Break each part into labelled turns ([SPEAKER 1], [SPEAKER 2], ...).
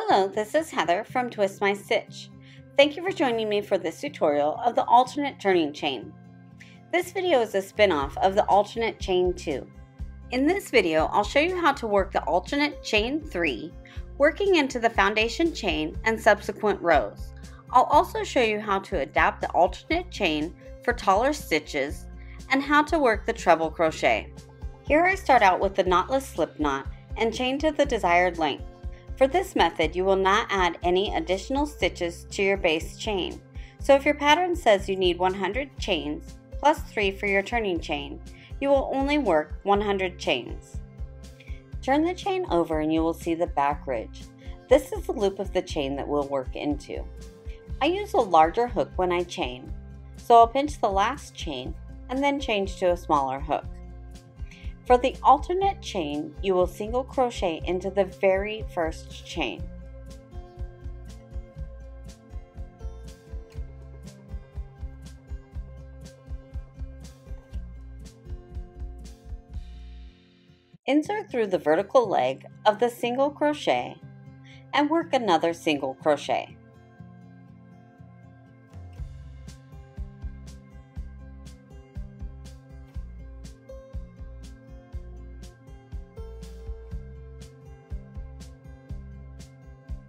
[SPEAKER 1] Hello, this is Heather from Twist My Stitch. Thank you for joining me for this tutorial of the alternate turning chain. This video is a spin-off of the alternate chain 2. In this video, I'll show you how to work the alternate chain 3, working into the foundation chain and subsequent rows. I'll also show you how to adapt the alternate chain for taller stitches and how to work the treble crochet. Here I start out with the knotless slip knot and chain to the desired length. For this method, you will not add any additional stitches to your base chain. So if your pattern says you need 100 chains plus 3 for your turning chain, you will only work 100 chains. Turn the chain over and you will see the back ridge. This is the loop of the chain that we'll work into. I use a larger hook when I chain, so I'll pinch the last chain and then change to a smaller hook. For the alternate chain, you will single crochet into the very first chain. Insert through the vertical leg of the single crochet and work another single crochet.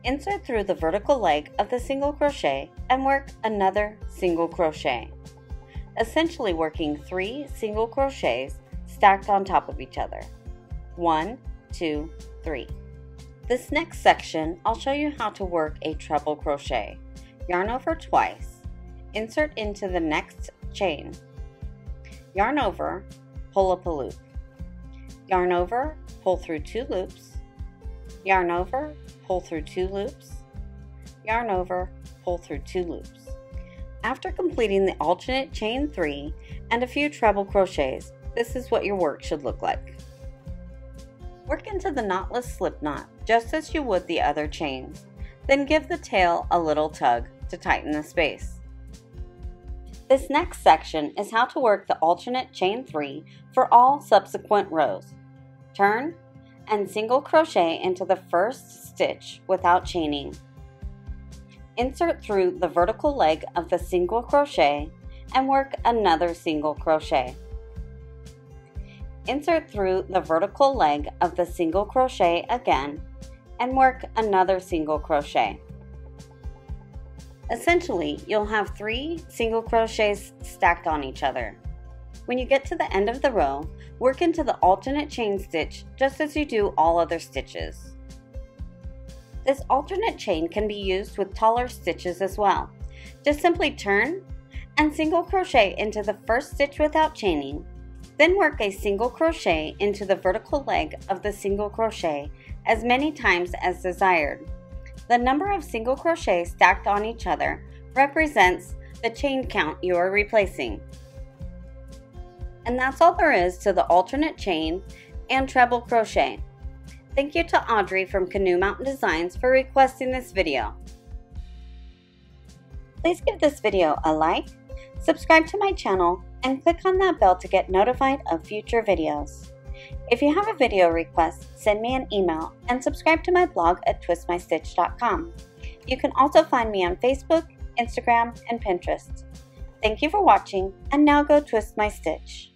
[SPEAKER 1] Insert through the vertical leg of the single crochet and work another single crochet, essentially working 3 single crochets stacked on top of each other. 1, 2, 3. This next section, I'll show you how to work a treble crochet. Yarn over twice, insert into the next chain, yarn over, pull up a loop, yarn over, pull through 2 loops, yarn over, pull through 2 loops, yarn over, pull through 2 loops. After completing the alternate chain 3 and a few treble crochets, this is what your work should look like. Work into the knotless slip knot just as you would the other chains, then give the tail a little tug to tighten the space. This next section is how to work the alternate chain 3 for all subsequent rows. Turn and single crochet into the first stitch without chaining. Insert through the vertical leg of the single crochet and work another single crochet. Insert through the vertical leg of the single crochet again and work another single crochet. Essentially, you'll have 3 single crochets stacked on each other. When you get to the end of the row, work into the alternate chain stitch just as you do all other stitches. This alternate chain can be used with taller stitches as well. Just simply turn and single crochet into the first stitch without chaining, then work a single crochet into the vertical leg of the single crochet as many times as desired. The number of single crochets stacked on each other represents the chain count you are replacing. And that's all there is to the alternate chain and treble crochet. Thank you to Audrey from Canoe Mountain Designs for requesting this video. Please give this video a like, subscribe to my channel, and click on that bell to get notified of future videos. If you have a video request, send me an email and subscribe to my blog at twistmystitch.com. You can also find me on Facebook, Instagram, and Pinterest. Thank you for watching, and now go twist my stitch.